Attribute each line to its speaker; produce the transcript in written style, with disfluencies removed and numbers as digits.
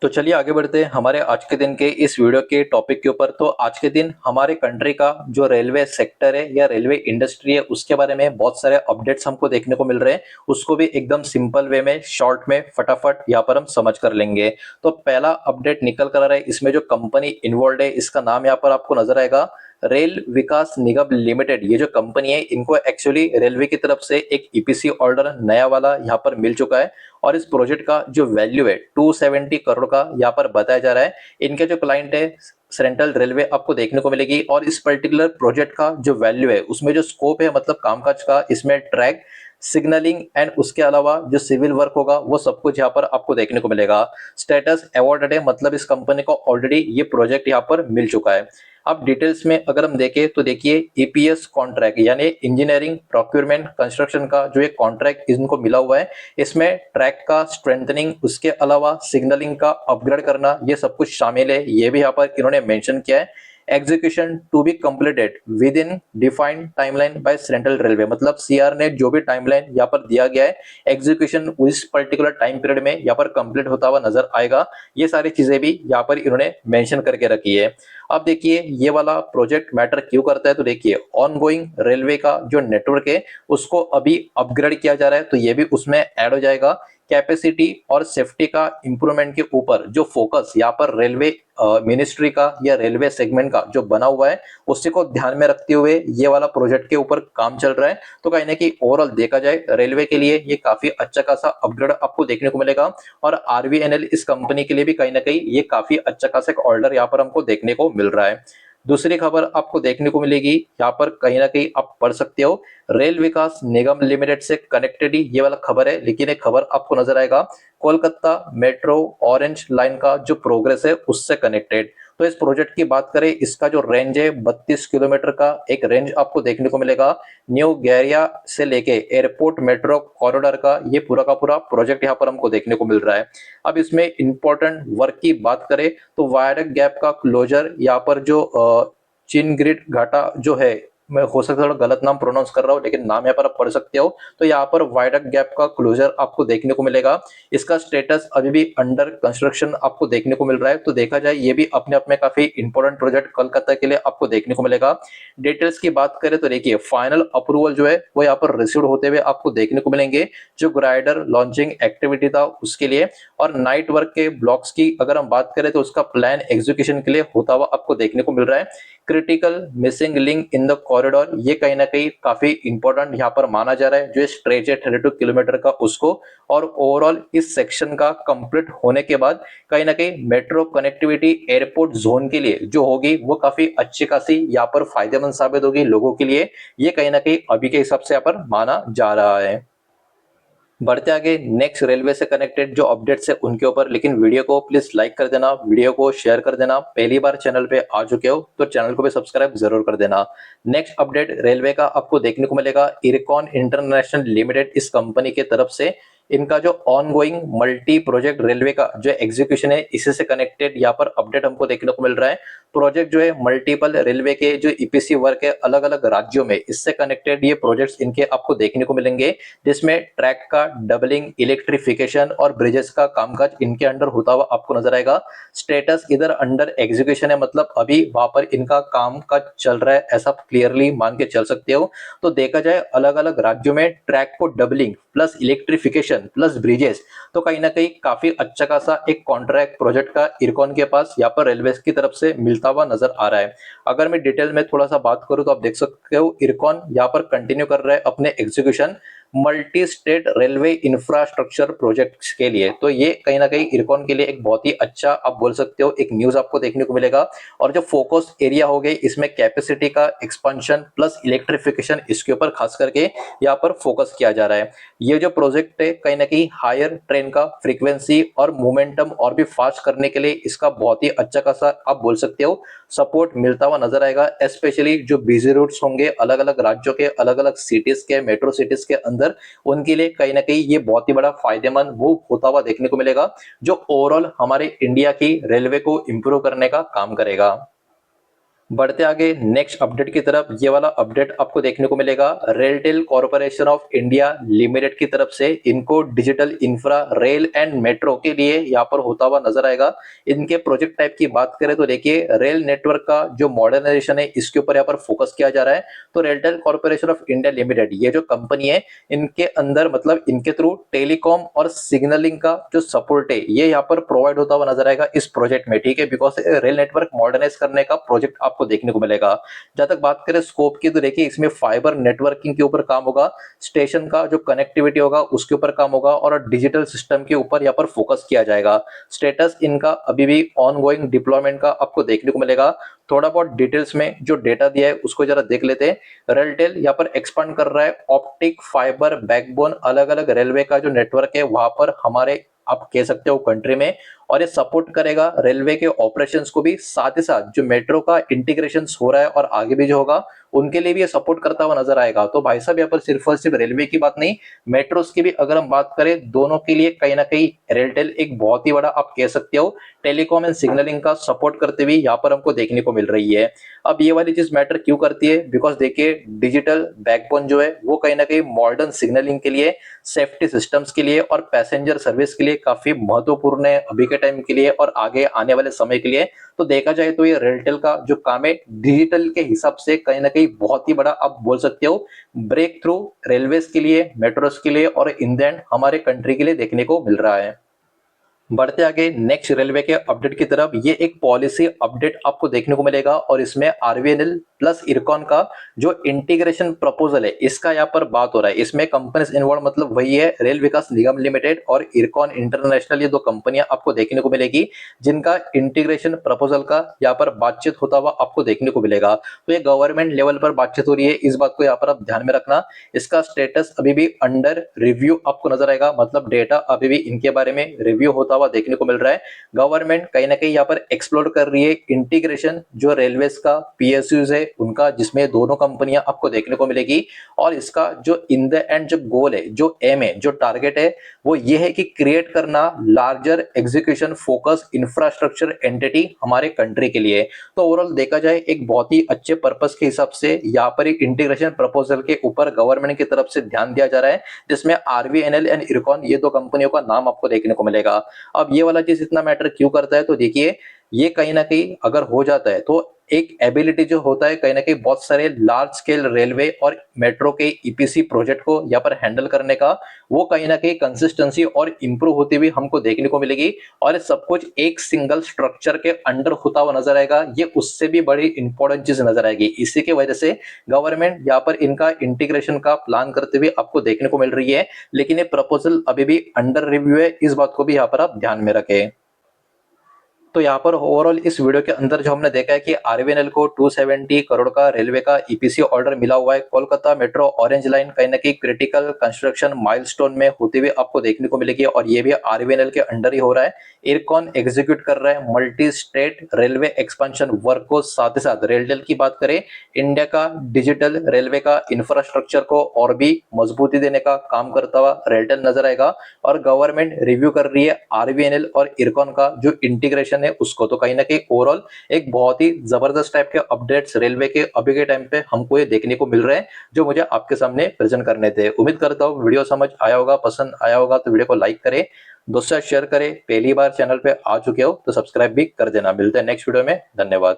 Speaker 1: तो चलिए आगे बढ़ते हैं हमारे आज के दिन के इस वीडियो के टॉपिक के ऊपर। तो आज के दिन हमारे कंट्री का जो रेलवे सेक्टर है या रेलवे इंडस्ट्री है उसके बारे में बहुत सारे अपडेट्स हमको देखने को मिल रहे हैं। उसको भी एकदम सिंपल वे में शॉर्ट में फटाफट यहाँ पर हम समझ कर लेंगे। तो पहला अपडेट निकल कर आ रहा है, इसमें जो कंपनी इन्वॉल्व है इसका नाम यहाँ पर आपको नजर आएगा, रेल विकास निगम लिमिटेड। ये जो कंपनी है इनको एक्चुअली रेलवे की तरफ से एक ईपीसी ऑर्डर नया वाला यहाँ पर मिल चुका है और इस प्रोजेक्ट का जो वैल्यू है 270 करोड़ का यहाँ पर बताया जा रहा है। इनके जो क्लाइंट है सेंट्रल रेलवे आपको देखने को मिलेगी और इस पर्टिकुलर प्रोजेक्ट का जो वैल्यू है उसमें जो स्कोप है मतलब कामकाज का, इसमें ट्रैक सिग्नलिंग एंड उसके अलावा जो सिविल वर्क होगा वो सब कुछ यहाँ पर आपको देखने को मिलेगा। स्टेटस अवॉर्डेड है मतलब इस कंपनी को ऑलरेडी ये प्रोजेक्ट यहाँ पर मिल चुका है। अब डिटेल्स में अगर हम देखें तो देखिए ईपीएस कॉन्ट्रैक्ट यानी इंजीनियरिंग प्रोक्योरमेंट कंस्ट्रक्शन का जो एक कॉन्ट्रैक्ट इनको मिला हुआ है, इसमें ट्रैक का स्ट्रेंथनिंग उसके अलावा सिग्नलिंग का अपग्रेड करना ये सब कुछ शामिल है। ये भी यहाँ पर इन्होंने मेंशन किया है। Execution to be completed with in defined timeline by central railway, मतलब सीआर ने जो भी टाइमलाइन यहाँ पर दिया गया है एग्जीक्यूशन इस पर्टिकुलर टाइम पीरियड में यहाँ पर कंप्लीट होता हुआ नजर आएगा। ये सारी चीजें भी यहाँ पर इन्होंने मेंशन करके रखी है। अब देखिए ये वाला प्रोजेक्ट मैटर क्यों करता है, तो देखिए ऑनगोइंग रेलवे का जो नेटवर्क है उसको अभी अपग्रेड किया जा रहा है तो ये भी उसमें ऐड हो जाएगा। कैपेसिटी और सेफ्टी का इंप्रूवमेंट के ऊपर जो फोकस यहाँ पर रेलवे मिनिस्ट्री का या रेलवे सेगमेंट का जो बना हुआ है उसी को ध्यान में रखते हुए ये वाला प्रोजेक्ट के ऊपर काम चल रहा है। तो कहीं ना कहीं ओवरऑल देखा जाए रेलवे के लिए ये काफी अच्छा खासा अपग्रेड आपको देखने को मिलेगा और आरवीएनएल इस कंपनी के लिए भी कहीं ना कहीं ये काफी अच्छा खासा एक ऑर्डर यहाँ पर हमको देखने को मिल रहा है। दूसरी खबर आपको देखने को मिलेगी यहाँ पर कहीं ना कहीं आप पढ़ सकते हो, रेल विकास निगम लिमिटेड से कनेक्टेड ही ये वाला खबर है, लेकिन एक खबर आपको नजर आएगा कोलकाता मेट्रो ऑरेंज लाइन का जो प्रोग्रेस है उससे कनेक्टेड। तो इस प्रोजेक्ट की बात करें, इसका जो रेंज है 32 किलोमीटर का एक रेंज आपको देखने को मिलेगा। न्यू गैरिया से लेके एयरपोर्ट मेट्रो कॉरिडोर का ये पूरा का पूरा प्रोजेक्ट यहाँ पर हमको देखने को मिल रहा है। अब इसमें इंपॉर्टेंट वर्क की बात करें तो वायरक गैप का क्लोजर यहाँ पर जो चिनग्रिड घाटा जो है, मैं हो सकता है थोड़ा गलत नाम प्रोनाउंस कर रहा हूँ लेकिन नाम यहाँ पर आप पढ़ सकते हो। तो यहाँ पर वायडक्ट गैप का क्लोजर आपको देखने को मिलेगा। इसका स्टेटस अभी भी अंडर कंस्ट्रक्शन आपको देखने को मिल रहा है। तो देखा जाए ये भी अपने आप में काफी इंपॉर्टेंट प्रोजेक्ट कोलकाता के लिए आपको देखने को मिलेगा। डिटेल्स की बात करें तो देखिए फाइनल अप्रूवल जो है वो यहाँ पर रिसीव होते हुए आपको देखने को मिलेंगे जो ग्राइडर लॉन्चिंग एक्टिविटी था उसके लिए। और नाइट वर्क के ब्लॉक्स की अगर हम बात करें तो उसका प्लान एग्जीक्यूशन के लिए होता हुआ आपको देखने को मिल रहा है। Critical missing link in the corridor ये कहीं ना कहीं काफी इंपॉर्टेंट यहाँ पर माना जा रहा है, जो स्ट्रेच है 32 किलोमीटर का उसको। और ओवरऑल इस सेक्शन का कंप्लीट होने के बाद कहीं ना कहीं मेट्रो कनेक्टिविटी एयरपोर्ट जोन के लिए जो होगी वो काफी अच्छी खासी यहाँ पर फायदेमंद साबित होगी लोगों के लिए। ये कहीं ना कहीं अभी के हिसाब से यहाँ पर माना जा रहा है। बढ़ते आगे नेक्स्ट रेलवे से कनेक्टेड जो अपडेट्स है उनके ऊपर, लेकिन वीडियो को प्लीज लाइक कर देना, वीडियो को शेयर कर देना। पहली बार चैनल पे आ चुके हो तो चैनल को भी सब्सक्राइब जरूर कर देना। नेक्स्ट अपडेट रेलवे का आपको देखने को मिलेगा, इरकॉन इंटरनेशनल लिमिटेड इस कंपनी के तरफ से इनका जो ऑनगोइंग मल्टी प्रोजेक्ट रेलवे का जो एग्जीक्यूशन है इसी से कनेक्टेड यहाँ पर अपडेट हमको देखने को मिल रहा है। प्रोजेक्ट जो है मल्टीपल रेलवे के जो ईपीसी वर्क है अलग अलग राज्यों में इससे कनेक्टेड ये प्रोजेक्ट्स इनके आपको देखने को मिलेंगे, जिसमें ट्रैक का डबलिंग इलेक्ट्रिफिकेशन और ब्रिजेस का कामकाज इनके अंडर होता हुआ आपको नजर आएगा। स्टेटस इधर अंडर एग्जीक्यूशन है मतलब अभी वहां पर इनका काम का चल रहा है ऐसा क्लियरली मान के चल सकते हो। तो देखा जाए अलग अलग राज्यों में ट्रैक को doubling plus electrification plus bridges, तो कहीं ना कहीं काफी अच्छा खासा एक कॉन्ट्रैक्ट प्रोजेक्ट का इरकॉन के पास यहाँ पर रेलवे की तरफ से मिलता हुआ नजर आ रहा है। अगर मैं डिटेल में थोड़ा सा बात करूं तो आप देख सकते हो इरकॉन यहाँ पर कंटिन्यू कर रहा है अपने execution multi state railway infrastructure projects के लिए। तो ये कहीं ना कहीं इरकॉन के लिए एक बहुत ही अच्छा आप बोल सकते हो एक न्यूज आपको देखने को मिलेगा। और जो फोकस एरिया हो गए इसमें कैपेसिटी का एक्सपेंशन प्लस इलेक्ट्रिफिकेशन इसके ऊपर खास करके यहाँ पर फोकस किया जा रहा है। ये जो प्रोजेक्ट है कहीं ना कहीं हायर ट्रेन का फ्रीक्वेंसी और मोमेंटम और भी फास्ट करने के लिए इसका बहुत ही अच्छा खासा आप बोल सकते हो सपोर्ट मिलता हुआ नजर आएगा। स्पेशली जो बिजी रूट्स होंगे अलग अलग राज्यों के अलग अलग सिटीज के मेट्रो सिटीज के अंदर, उनके लिए कहीं ना कहीं ये बहुत ही बड़ा फायदेमंद वो होता हुआ देखने को मिलेगा जो ओवरऑल हमारे इंडिया की रेलवे को इंप्रूव करने का काम करेगा। बढ़ते आगे नेक्स्ट अपडेट की तरफ, ये वाला अपडेट आपको देखने को मिलेगा RailTel corporation of India limited की तरफ से। इनको digital infra rail and metro के लिए यहाँ पर होता हुआ नजर आएगा। इनके प्रोजेक्ट टाइप की बात करें तो देखिए, रेल नेटवर्क का जो मॉडर्नाइजेशन है इसके ऊपर यहाँ पर फोकस किया जा रहा है। तो RailTel corporation of India limited ये जो कंपनी है, इनके अंदर मतलब इनके थ्रू टेलीकॉम और सिग्नलिंग का जो सपोर्ट है ये यहाँ पर प्रोवाइड होता हुआ नजर आएगा इस प्रोजेक्ट में, ठीक है। बिकॉज रेल नेटवर्क मॉडर्नाइज करने का प्रोजेक्ट आपको देखने को मिलेगा। जहां तक बात करें स्कोप की तो देखिए, इसमें फाइबर नेटवर्किंग के ऊपर काम होगा, स्टेशन का जो कनेक्टिविटी होगा उसके ऊपर काम होगा और डिजिटल सिस्टम के ऊपर यहाँ पर फोकस किया जाएगा। स्टेटस इनका अभी भी ऑनगोइंग डिप्लॉयमेंट का आपको देखने को मिलेगा। थोड़ा बहुत डिटेल्स में जो डेटा दिया है उसको जरा देख लेते हैं। रेलटेल यहाँ पर एक्सपांड कर रहा है ऑप्टिक फाइबर बैकबोन, अलग अलग रेलवे का जो नेटवर्क है वहां पर हमारे आप कह सकते हो कंट्री में, और ये सपोर्ट करेगा रेलवे के ऑपरेशंस को भी। साथ ही साथ जो मेट्रो का इंटीग्रेशन हो रहा है और आगे भी जो होगा उनके लिए भी ये सपोर्ट करता हुआ नजर आएगा। तो भाई साहब यहाँ पर सिर्फ और सिर्फ रेलवे की बात नहीं, मेट्रोस की भी अगर हम बात करें, दोनों के लिए कहीं ना कहीं रेलटेल एक बहुत ही बड़ा आप कह सकते हो टेलीकॉम एंड सिग्नलिंग का सपोर्ट करते हुए यहाँ पर हमको देखने को मिल रही है। अब ये वाली चीज मैटर क्यों करती है, बिकॉज देखिए डिजिटल बैकबोन जो है वो कहीं ना कहीं मॉडर्न सिग्नलिंग के लिए, सेफ्टी सिस्टम्स के लिए और पैसेंजर सर्विस के लिए काफी महत्वपूर्ण है अभी के टाइम के लिए और आगे आने वाले समय के लिए। तो देखा जाए तो ये रेलटेल का जो काम है डिजिटल के हिसाब से कहीं ना कहीं बहुत ही बड़ा आप बोल सकते हो ब्रेक थ्रू रेलवेज के लिए, मेट्रोस के लिए और इन द एंड हमारे कंट्री के लिए देखने को मिल रहा है। बढ़ते आगे नेक्स्ट रेलवे के अपडेट की तरफ, ये एक पॉलिसी अपडेट आपको देखने को मिलेगा और इसमें आरवीएनएल प्लस इरकॉन का जो इंटीग्रेशन प्रपोजल है इसका यहाँ पर बात हो रहा है। इसमें कंपनीज इन्वॉल्व मतलब वही है रेल विकास निगम लिमिटेड और इरकॉन इंटरनेशनल, ये दो कंपनियां आपको देखने को मिलेगी जिनका इंटीग्रेशन प्रपोजल का यहाँ पर बातचीत होता हुआ आपको देखने को मिलेगा। तो ये गवर्नमेंट लेवल पर बातचीत हो रही है, इस बात को यहाँ पर आप ध्यान में रखना। इसका स्टेटस अभी भी अंडर रिव्यू आपको नजर आएगा, मतलब डेटा अभी भी इनके बारे में रिव्यू होता हुआ देखने को मिल रहा है। गवर्नमेंट कहीं ना कहीं यहाँ पर एक्सप्लोर कर रही है इंटीग्रेशन जो रेलवेज का पीएसयूज है उनका, जिसमें दोनों कंपनियां आपको देखने को मिलेगी। और इसका जो इन द एंड जो गोल है, जो एम है, जो टारगेट है वो ये है कि क्रिएट करना larger execution focus infrastructure entity हमारे कंट्री के लिए। तो ओवरऑल देखा जाए एक बहुत ही अच्छे पर्पस के हिसाब से यहाँ पर एक इंटीग्रेशन प्रपोजल के ऊपर गवर्नमेंट की तरफ से ध्यान दिया जा रहा है, जिसमें आरवीएनएल एंड इरकॉन ये दो कंपनियों का नाम आपको देखने को मिलेगा। अब ये वाला चीज इतना मैटर क्यों करता है, तो देखिए ये कहीं ना कहीं अगर हो जाता है तो एक एबिलिटी जो होता है कहीं ना कहीं बहुत सारे लार्ज स्केल रेलवे और मेट्रो के ईपीसी प्रोजेक्ट को यहाँ पर हैंडल करने का, वो कहीं ना कहीं कंसिस्टेंसी और इंप्रूव होती हुई हमको देखने को मिलेगी। और सब कुछ एक सिंगल स्ट्रक्चर के अंडर होता हुआ नजर आएगा, ये उससे भी बड़ी इंपॉर्टेंट चीज नजर आएगी। इसी की वजह से गवर्नमेंट यहाँ पर इनका इंटीग्रेशन का प्लान करते हुए आपको देखने को मिल रही है, लेकिन ये प्रपोजल अभी भी अंडर रिव्यू है, इस बात को भी यहाँ पर आप ध्यान में रखें। तो यहाँ पर ओवरऑल इस वीडियो के अंदर जो हमने देखा है कि आरवीएनएल को 270 करोड़ का रेलवे का ईपीसी ऑर्डर मिला हुआ है। कोलकाता मेट्रो ऑरेंज लाइन कहीं ना कहीं क्रिटिकल कंस्ट्रक्शन माइलस्टोन में होते हुए आपको देखने को मिलेगी और ये भी आरवीएनएल के अंडर ही हो रहा है। इरकॉन एग्जीक्यूट कर रहा है multi state railway expansion work को। साथ ही साथ रेलटेल की बात करें, इंडिया का डिजिटल रेलवे का इंफ्रास्ट्रक्चर को और भी मजबूती देने का काम करता हुआ रेलटेल नजर आएगा। और गवर्नमेंट रिव्यू कर रही है आरवीएनएल और इरकॉन का जो इंटीग्रेशन है उसको। तो कहीं ना कहीं ओवरऑल एक बहुत ही जबरदस्त टाइप के अपडेट्स रेलवे के अभी के टाइम पे हमको ये देखने को मिल रहे हैं, जो मुझे आपके सामने प्रेजेंट करने थे। उम्मीद करता हूँ वीडियो समझ आया होगा, पसंद आया होगा तो वीडियो को लाइक करें, दोस्तों शेयर करें। पहली बार चैनल पे आ चुके हो तो सब्सक्राइब भी कर देना। मिलते हैं नेक्स्ट वीडियो में, धन्यवाद।